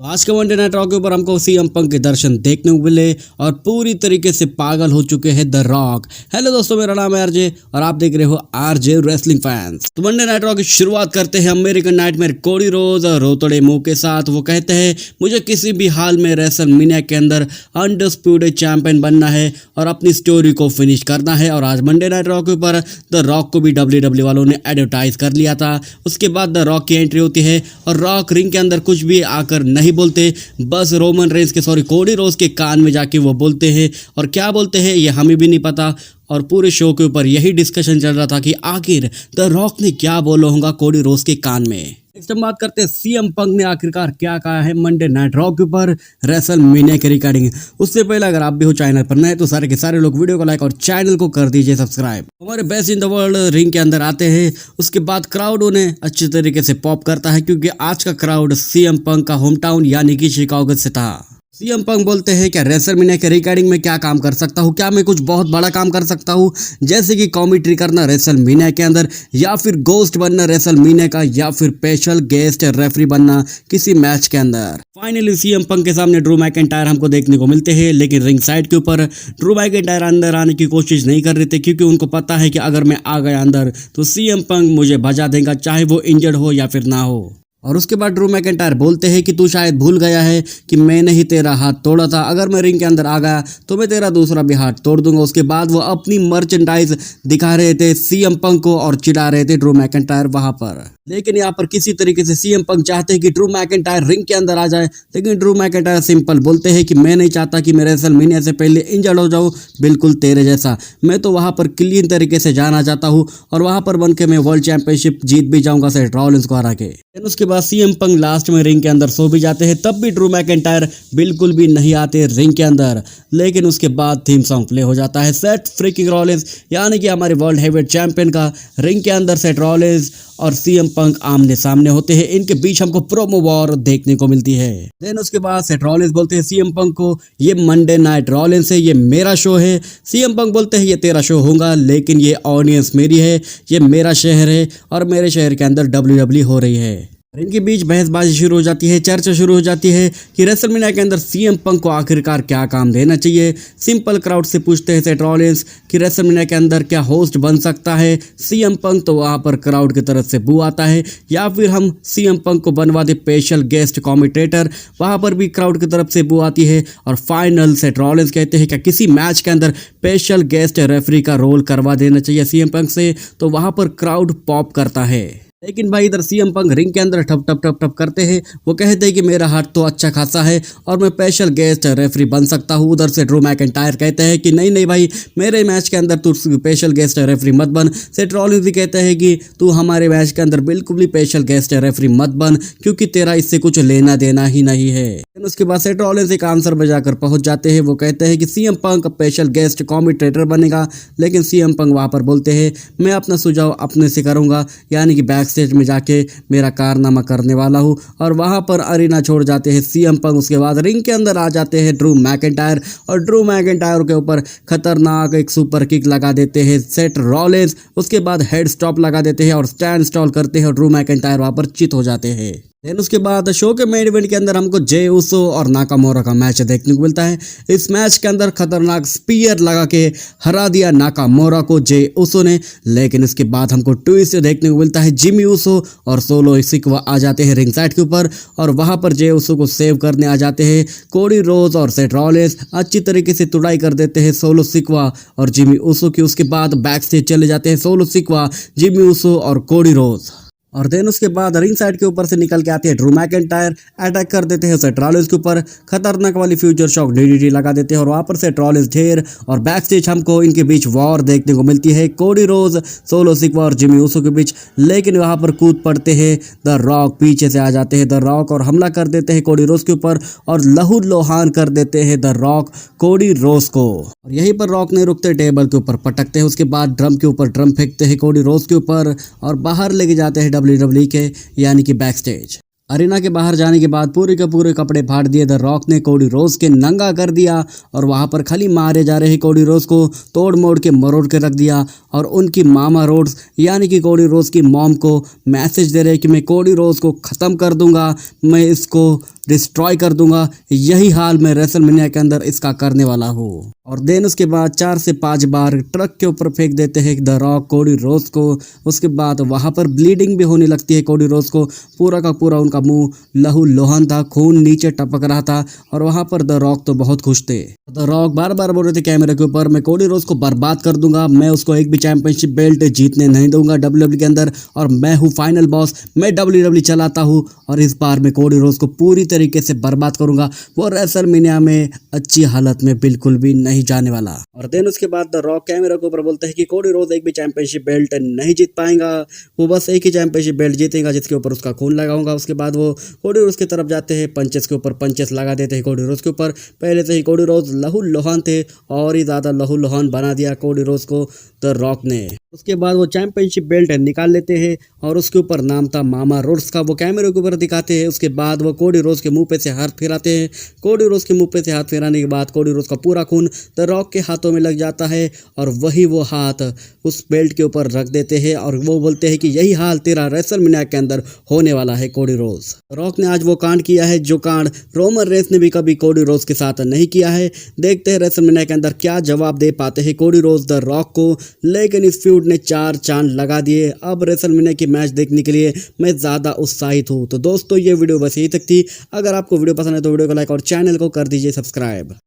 तो आज के वनडे नाइट रॉ के ऊपर हमको सीएम पंक के दर्शन देखने को मिले और पूरी तरीके से पागल हो चुके हैं द रॉक। हेलो दोस्तों, मेरा नाम है आरजे और आप देख रहे हो आरजे रेसलिंग फैंस। तो वनडे नाइट रॉ की शुरुआत करते हैं अमेरिकन नाइटमेयर कोडी रोज और रोतड़े मुंह के साथ। वो कहते हैं मुझे किसी भी हाल में रेसलमेनिया के अंदर अनडिस्प्यूटेड चैंपियन बनना है और अपनी स्टोरी को फिनिश करना है। और आज मंडे नाइट रॉ के ऊपर द रॉक को भी WWE वालों ने एडवर्टाइज कर लिया था। उसके बाद द रॉक की एंट्री होती है और रॉक रिंग के अंदर कुछ भी आकर नहीं बोलते, बस रोमन रेंस के कोडी रोज के कान में जाके वो बोलते हैं। और क्या बोलते हैं ये हमें भी नहीं पता। और पूरे शो के ऊपर यही डिस्कशन चल रहा था कि आखिर द रॉक ने क्या बोला होगा कोडी रोज के कान में। नेक्स्ट हम बात करते हैं सीएम पंक ने आखिरकार क्या कहा है मंडे नाइट रॉ के ऊपर रेसलमेनिया के रिगार्डिंग। उससे पहले अगर आप भी हो चैनल पर नए तो सारे के सारे लोग वीडियो को लाइक और चैनल को कर दीजिए सब्सक्राइब। हमारे best in the world ring के अंदर आते हैं। उसके बाद क्राउड उन्हें अच्छे तरीके से पॉप करता है क्योंकि आज का क्राउड सीएम पंक का होम टाउन यानी कि शिकागो से था। सीएम पंक बोलते हैं क्या रेसलमेनिया के रिगार्डिंग में क्या काम कर सकता हूँ, क्या मैं कुछ बहुत बड़ा काम कर सकता हूँ, जैसे कि कॉमेंट्री करना रेसलमेनिया के अंदर, या फिर गोस्ट बनना रेसलमेनिया का, या फिर स्पेशल गेस्ट रेफरी बनना किसी मैच के अंदर। फाइनली सीएम पंक के सामने ड्रू मैकिंटायर हमको देखने को मिलते हैं, लेकिन रिंग साइड के ऊपर ड्रू मैकिंटायर अंदर आने की कोशिश नहीं कर रहे थे क्योंकि उनको पता है कि अगर मैं आ गया अंदर तो सीएम पंक मुझे भजा देगा, चाहे वो इंजर्ड हो या फिर ना हो। और उसके बाद ड्रू मैकिंटायर बोलते हैं कि तू शायद भूल गया है कि मैंने ही तेरा हाथ तोड़ा था, अगर मैं रिंग के अंदर आ गया तो मैं तेरा दूसरा भी हाथ तोड़ दूंगा। उसके बाद वो अपनी मर्चेंडाइज दिखा रहे थे सीएम पंक को और चिढ़ा रहे थे ड्रू मैकिंटायर वहां पर। लेकिन यहाँ पर किसी तरीके से सीएम पंक चाहते हैं कि ड्रू मैकिंटायर रिंग के अंदर आ जाए, लेकिन ड्रू मैकिंटायर सिंपल बोलते हैं कि मैं नहीं चाहता कि मैं रेसलमेनिया से पहले इंजर्ड हो जाऊं, बिल्कुल तेरे जैसा। मैं तो वहां पर क्लीन तरीके से जाना चाहता हूं और वहां पर बन के मैं वर्ल्ड चैंपियनशिप जीत भी जाऊंगा सेथ रॉलिंस को हरा के। उसके बाद सीएम पंक लास्ट में रिंग के अंदर सो भी जाते हैं, तब भी ड्रू मैकिंटायर बिल्कुल भी नहीं आते रिंग के अंदर। लेकिन उसके बाद थीम सॉन्ग प्ले हो जाता है सेथ फ्रीकिंग रॉलिंस यानी कि हमारे वर्ल्ड हेवीवेट चैंपियन का। रिंग के अंदर सेथ रॉलिंस और सीएम पंक आमने सामने होते हैं, इनके बीच हमको प्रोमो वॉर देखने को मिलती है। देन उसके बाद सेथ रॉलिंस बोलते हैं सीएम पंक को ये मंडे नाइट रॉलिंस है, ये मेरा शो है। सीएम पंक बोलते हैं ये तेरा शो होगा, लेकिन ये ऑडियंस मेरी है, ये मेरा शहर है और मेरे शहर के अंदर WWE हो रही है। इनके बीच बहसबाजी शुरू हो जाती है, चर्चा शुरू हो जाती है कि रेसलमेनिया के अंदर सीएम पंक को आखिरकार क्या काम देना चाहिए। सिंपल क्राउड से पूछते हैं सेथ रॉलिंस कि रेसलमेनिया के अंदर क्या होस्ट बन सकता है सीएम पंक, तो वहां पर क्राउड की तरफ से बू आता है, या फिर हम सीएम पंक को बनवा दे स्पेशल गेस्ट कॉमेंटेटर, वहां पर भी क्राउड की तरफ से बू आती है। और फाइनल सेथ रॉलिंस कहते हैं क्या किसी मैच के अंदर स्पेशल गेस्ट रेफरी का रोल करवा देना चाहिए सीएम पंक से, तो वहां पर क्राउड पॉप करता है। लेकिन भाई इधर सीएम पंक रिंग के अंदर ठप ठप ठप ठप करते हैं। वो कहते हैं कि मेरा हाथ तो अच्छा खासा है और मैं स्पेशल गेस्ट रेफरी बन सकता हूँ। उधर से ड्रू मैकिंटायर कहते हैं कि नहीं नहीं भाई, मेरे मैच के अंदर तू स्पेशल गेस्ट रेफरी मत बन। सेथ रॉलिंस भी कहते हैं कि तू हमारे मैच के अंदर बिल्कुल भी स्पेशल गेस्ट रेफरी मत बन क्योंकि तेरा इससे कुछ लेना देना ही नहीं है। उसके बाद सेथ रॉलिंस एक आंसर बजाकर पहुंच जाते हैं। वो कहते हैं कि CM Punk special guest commentator बनेगा, लेकिन सीएम पंक वहां पर बोलते हैं मैं अपना सुझाव अपने से करूंगा, यानी कि बैक स्टेज में जाके मेरा कारनामा करने वाला हूं। और वहां पर अरीना छोड़ जाते हैं सीएम पंक। उसके बाद रिंग के अंदर आ जाते हैं ड्रू मैकिंटायर और ड्रू मैकिंटायर के ऊपर खतरनाक एक सुपर किक लगा देते हैं सेथ रॉलिंस। उसके बाद हेड स्टॉप लगा देते हैं और स्टैंड स्टॉल करते हैं और ड्रू मैकिंटायर वहां पर चित हो जाते हैं। देन उसके बाद शो के मेन इवेंट के अंदर हमको जे उसो और नाकामोरा का मैच देखने को मिलता है। इस मैच के अंदर खतरनाक स्पीयर लगा के हरा दिया नाकामोरा को जे उसो ने। लेकिन इसके बाद हमको ट्विस्ट देखने को मिलता है, जिमी उसो और सोलो सिक्वा आ जाते हैं रिंग साइड के ऊपर और वहां पर जे उसो को सेव करने आ जाते हैं कोडी रोज और सेथ रॉलिंस। अच्छी तरीके से तुड़ाई कर देते हैं सोलो सिक्वा और जिमी उसो की। उसके बाद बैक स्टेज चले जाते हैं सोलो सिक्वा, जिमी उसो और कोडी रोज। और देन उसके बाद रिंग साइड के ऊपर से निकल के आते हैं ड्रू मैकिंटायर, अटैक कर देते हैं सेथ रॉलिंस के ऊपर, खतरनाक वाली फ्यूचर शॉक डीडीटी लगा देते हैं और वहां पर सेथ रॉलिंस ढेर। और बैक स्टेज हमको इनके बीच वॉर देखने को मिलती है कोडी रोज, सोलो सिक्वा और जिमी उसो के बीच। लेकिन वहां पर कूद पड़ते हैं द रॉक, पीछे से आ जाते हैं द रॉक और हमला कर देते हैं कोडी रोज के ऊपर और लहू लोहान कर देते हैं द रॉक कोडी रोज को। और यहीं पर रॉक नहीं रुकते, टेबल के ऊपर पटकते हैं। उसके बाद ड्रम के ऊपर ड्रम फेंकते हैं कोडी रोज के ऊपर और बाहर लेके जाते हैं WWE के यानी कि बैक स्टेज। अरीना के बाहर जाने के बाद पूरे के पूरे कपड़े फाड़ दिए द रॉक ने, कोडी रोज के नंगा कर दिया और वहां पर खाली मारे जा रहे कोडी रोज को तोड़ मोड़ के मरोड़ के रख दिया। और उनकी मामा रोड्स यानी कि कोडी रोज की मॉम को मैसेज दे रहे कि मैं कोडी रोज को ख़त्म कर दूंगा, मैं इसको डिस्ट्रॉय कर दूंगा, यही हाल मैं रेसलमेनिया के अंदर इसका करने वाला हूँ। और देन उसके बाद 4 से 5 बार ट्रक के ऊपर फेंक देते हैं द रॉक कोडी रोड्स को। उसके बाद वहां पर ब्लीडिंग भी होने लगती है कोडी रोड्स को, पूरा का पूरा उनका मुंह लहू लोहन था, खून नीचे टपक रहा था। और वहां पर द रॉक तो बहुत खुश थे। द रॉक बार बार बोल रहे थे कैमरे के ऊपर, मैं कोडी रोड्स को बर्बाद कर दूंगा, मैं उसको एक भी चैंपियनशिप बेल्ट जीतने नहीं दूंगा WWE के अंदर, और मैं हूँ फाइनल बॉस, मैं WWE चलाता हूँ और इस बार मैं कोडी रोड्स को पूरी तरीके से बर्बाद करूंगा। वो रेसलमेनिया में अच्छी हालत में बिल्कुल भी नहीं जाने वाला। और देन उसके बाद द रॉक कैमरा के ऊपर बोलते हैं कि कोडी रोड्स एक भी चैंपियनशिप बेल्ट नहीं जीत पाएगा, वो बस एक ही चैंपियनशिप बेल्ट जीतेगा जिसके ऊपर उसका खून लगाऊंगा। उसके बाद वो कोडी रोड्स की तरफ जाते हैं, पंचेस के ऊपर पंचेस लगा देते हैं कोडी रोड्स के ऊपर। पहले से ही कोडी रोड्स लहू लोहान थे और ही ज्यादा लहू लोहान बना दिया कोडी रोड्स को द रॉक ने। उसके बाद वो चैंपियनशिप बेल्ट निकाल लेते हैं और उसके ऊपर नाम था मामा रोड्स का, वो कैमरे के ऊपर दिखाते हैं। उसके बाद वो कोडी रोड्स के मुंह पे से हाथ फिराते हैं। कोडी रोड्स के मुंह पे से हाथ फिराने के बाद कोडी रोड्स का पूरा खून द रॉक के हाथों में लग जाता है और वही वो हाथ उस बेल्ट के ऊपर रख देते हैं और वो बोलते हैं कि यही हाल तेरा रेसलमेनिया के अंदर होने वाला है कोडी रोड्स। रॉक ने आज वो कांड किया है जो कांड रोमन रेंस ने भी कभी कोडी रोड्स के साथ नहीं किया है। देखते हैं रेसलमेनिया के अंदर क्या जवाब दे पाते हैं कोडी रोड्स द रॉक को। लेकिन इस फ्यूड ने 4 चांद लगा दिए। अब रेसलमेनिया की मैच देखने के लिए मैं ज्यादा उत्साहित हूँ। तो दोस्तों ये वीडियो बस यही तक थी। अगर आपको वीडियो पसंद है तो वीडियो को लाइक और चैनल को कर दीजिए सब्सक्राइब।